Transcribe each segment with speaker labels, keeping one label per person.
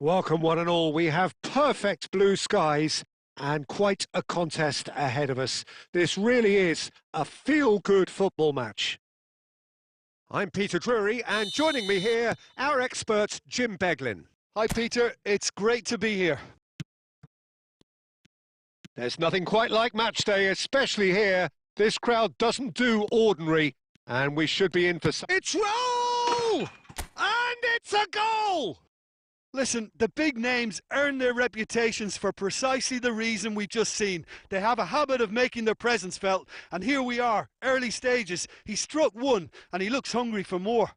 Speaker 1: Welcome one and all. We have perfect blue skies and quite a contest ahead of us. This really is a feel-good football match. I'm Peter Drury, and joining me here, our expert Jim Beglin.
Speaker 2: Hi Peter, it's great to be here.
Speaker 1: There's nothing quite like match day, especially here. This crowd doesn't do ordinary, and we should be in for some... It's roll! And it's a goal!
Speaker 2: Listen, the big names earn their reputations for precisely the reason we've just seen. They have a habit of making their presence felt, and here we are, early stages. He struck one, and he looks hungry for more.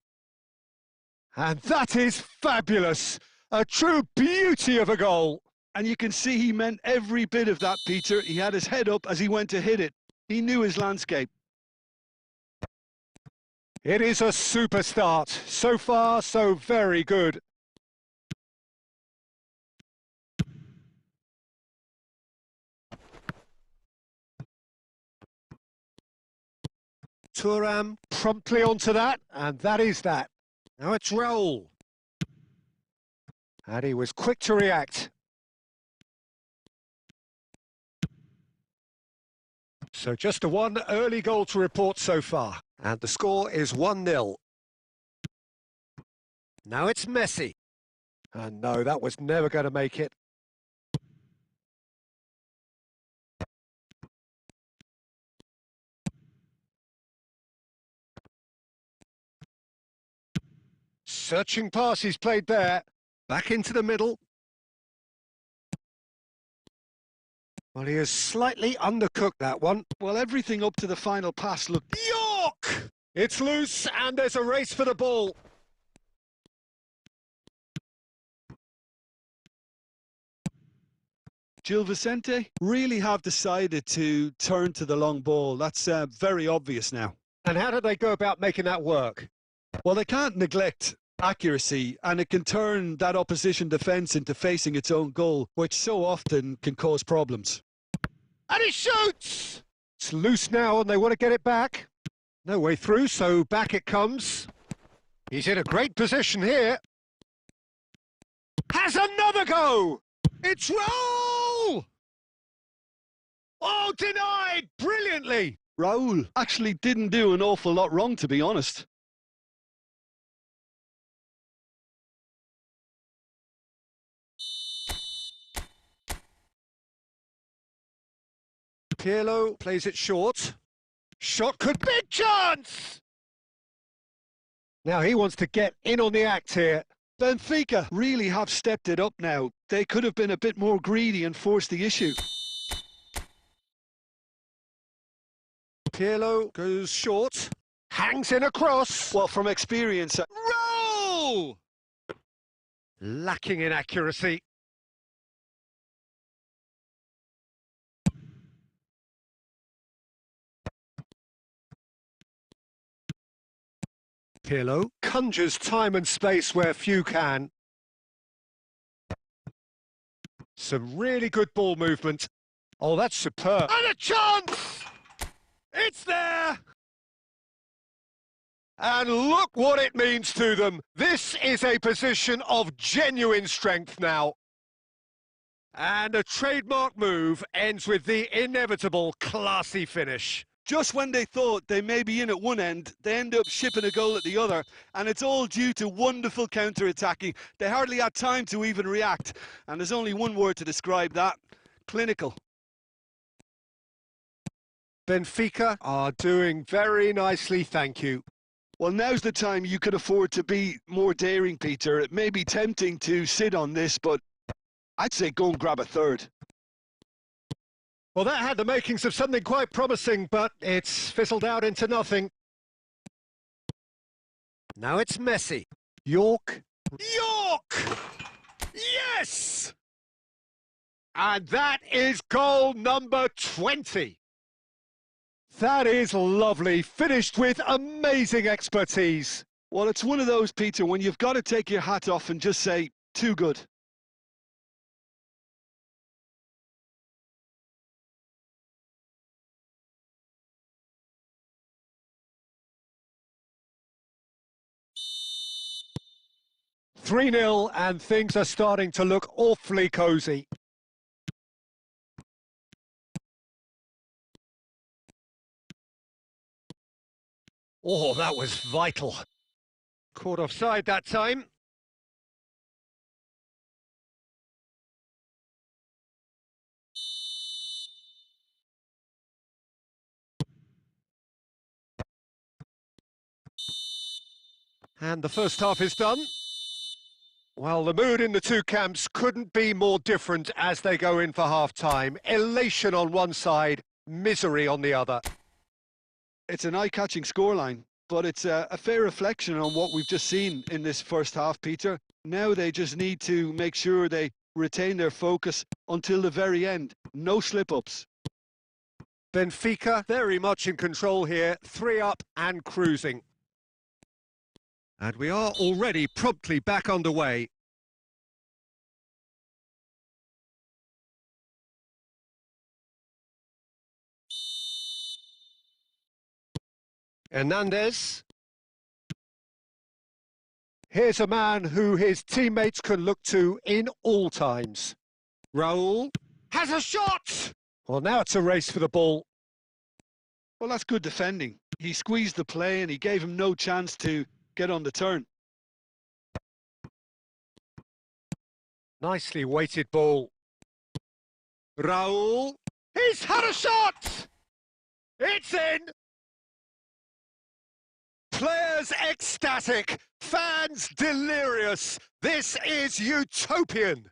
Speaker 1: And that is fabulous! A true beauty of a goal!
Speaker 2: And you can see he meant every bit of that, Peter. He had his head up as he went to hit it. He knew his landscape.
Speaker 1: It is a super start. So far, so very good. Thuram promptly onto that, and that is that. Now it's roll. And he was quick to react. So just a one early goal to report so far. And the score is 1-0. Now it's Messi. And no, that was never going to make it. Searching pass he's played there. Back into the middle. Well, he has slightly undercooked that one.
Speaker 2: Well, everything up to the final pass looked...
Speaker 1: York! It's loose and there's a race for the ball.
Speaker 2: Gil Vicente really have decided to turn to the long ball. That's very obvious now.
Speaker 1: And how did they go about making that work?
Speaker 2: Well, they can't neglect accuracy, and it can turn that opposition defence into facing its own goal, which so often can cause problems.
Speaker 1: And he shoots! It's loose now and they want to get it back. No way through, so back it comes. He's in a great position here. Has another go! It's roll! Oh, denied brilliantly!
Speaker 2: Raul actually didn't do an awful lot wrong, to be honest.
Speaker 1: Pirlo plays it short. Shot could... Big chance! Now he wants to get in on the act here.
Speaker 2: Benfica really have stepped it up now. They could have been a bit more greedy and forced the issue.
Speaker 1: Pirlo goes short. Hangs in a cross.
Speaker 2: Well, from experience...
Speaker 1: Roll! Lacking in accuracy. Pirlo conjures time and space where few can. Some really good ball movement. Oh, that's superb. And a chance! It's there! And look what it means to them. This is a position of genuine strength now. And a trademark move ends with the inevitable classy finish.
Speaker 2: Just when they thought they may be in at one end, they end up shipping a goal at the other, and it's all due to wonderful counter-attacking. They hardly had time to even react, and there's only one word to describe that: clinical.
Speaker 1: Benfica are doing very nicely, thank you.
Speaker 2: Well, now's the time you could afford to be more daring, Peter. It may be tempting to sit on this, but I'd say go and grab a third.
Speaker 1: Well, that had the makings of something quite promising, but it's fizzled out into nothing. Now it's Messi. York. York! Yes! And that is goal number 20. That is lovely, finished with amazing expertise.
Speaker 2: Well, it's one of those, Peter, when you've got to take your hat off and just say, too good.
Speaker 1: 3-0 and things are starting to look awfully cosy. Oh, that was vital. Caught offside that time. And the first half is done. Well, the mood in the two camps couldn't be more different as they go in for half-time. Elation on one side, misery on the other.
Speaker 2: It's an eye-catching scoreline, but it's a fair reflection on what we've just seen in this first half, Peter. Now they just need to make sure they retain their focus until the very end. No slip-ups.
Speaker 1: Benfica very much in control here, 3 up and cruising. And we are already promptly back underway. Hernandez. Here's a man who his teammates can look to in all times. Raul has a shot! Well, now it's a race for the ball.
Speaker 2: Well, that's good defending. He squeezed the play and he gave him no chance to get on the turn.
Speaker 1: Nicely weighted ball. Raul. He's had a shot! It's in! Players ecstatic, fans delirious. This is utopian.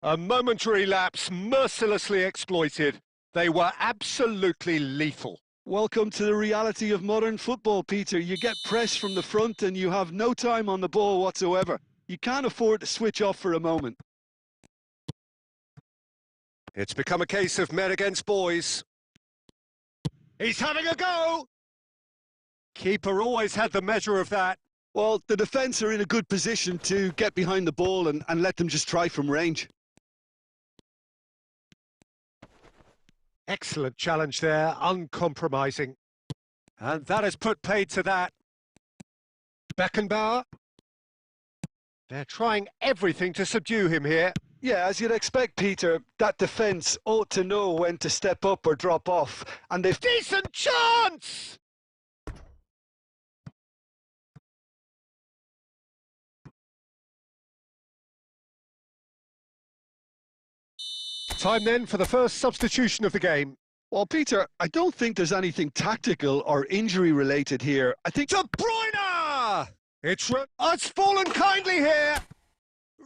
Speaker 1: A momentary lapse mercilessly exploited. They were absolutely lethal.
Speaker 2: Welcome to the reality of modern football, Peter. You get press from the front and you have no time on the ball whatsoever. You can't afford to switch off for a moment.
Speaker 1: It's become a case of men against boys. He's having a go! Keeper always had the measure of that.
Speaker 2: Well, the defence are in a good position to get behind the ball and let them just try from range.
Speaker 1: Excellent challenge there, uncompromising. And that has put paid to that. Beckenbauer. They're trying everything to subdue him here.
Speaker 2: Yeah, as you'd expect, Peter, that defence ought to know when to step up or drop off. And they've...
Speaker 1: Decent chance! Time then for the first substitution of the game.
Speaker 2: Well, Peter, I don't think there's anything tactical or injury related here. I think...
Speaker 1: De Bruyne! It's fallen kindly here.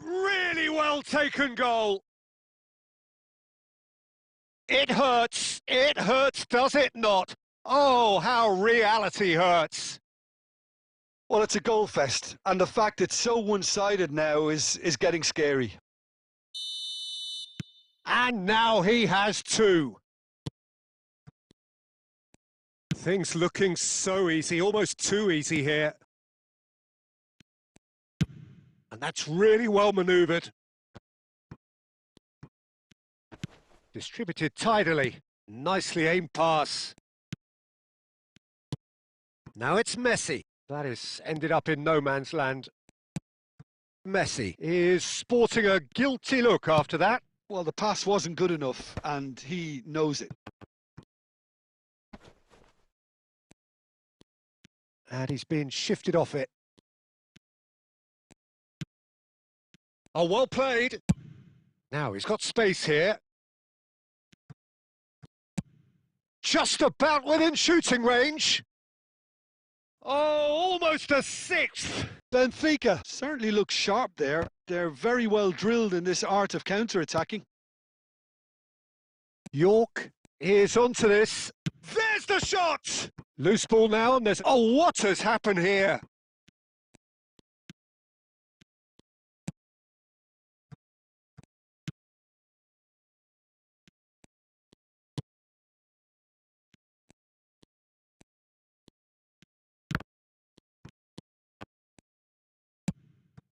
Speaker 1: Really well taken goal. It hurts, does it not? Oh, how reality hurts.
Speaker 2: Well, it's a goal fest, and the fact it's so one-sided now is getting scary.
Speaker 1: And now he has two. Things looking so easy, almost too easy here. And that's really well manoeuvred. Distributed tidily. Nicely aimed pass. Now it's Messi. That has ended up in no man's land. Messi is sporting a guilty look after that.
Speaker 2: Well, the pass wasn't good enough, and he knows it.
Speaker 1: And he's been shifted off it. Oh, well played. Now he's got space here. Just about within shooting range. Oh, almost a sixth.
Speaker 2: Benfica certainly looks sharp there. They're very well drilled in this art of counter-attacking.
Speaker 1: York is onto this. There's the shot! Loose ball now, and there's... Oh, what has happened here?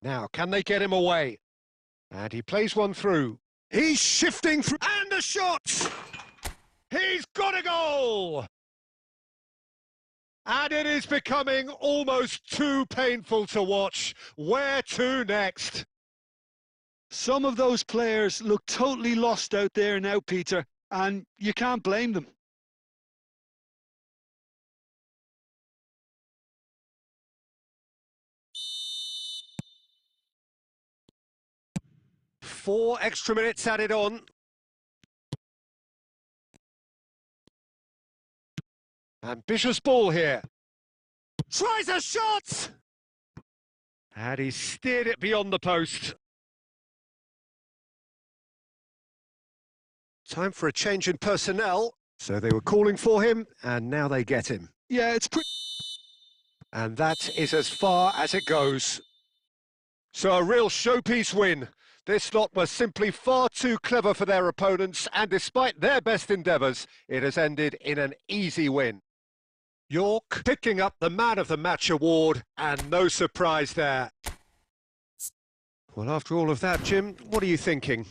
Speaker 1: Now, can they get him away? And he plays one through. He's shifting through. And the shot! He's got a goal! And it is becoming almost too painful to watch. Where to next?
Speaker 2: Some of those players look totally lost out there now, Peter, and you can't blame them.
Speaker 1: Four extra minutes added on. Ambitious ball here. Tries a shot! And he steered it beyond the post. Time for a change in personnel. So they were calling for him, and now they get him.
Speaker 2: Yeah, it's pretty...
Speaker 1: And that is as far as it goes. So a real showpiece win. This lot were simply far too clever for their opponents, and despite their best endeavours, it has ended in an easy win. York picking up the Man of the Match award, and no surprise there. Well, after all of that, Jim, what are you thinking?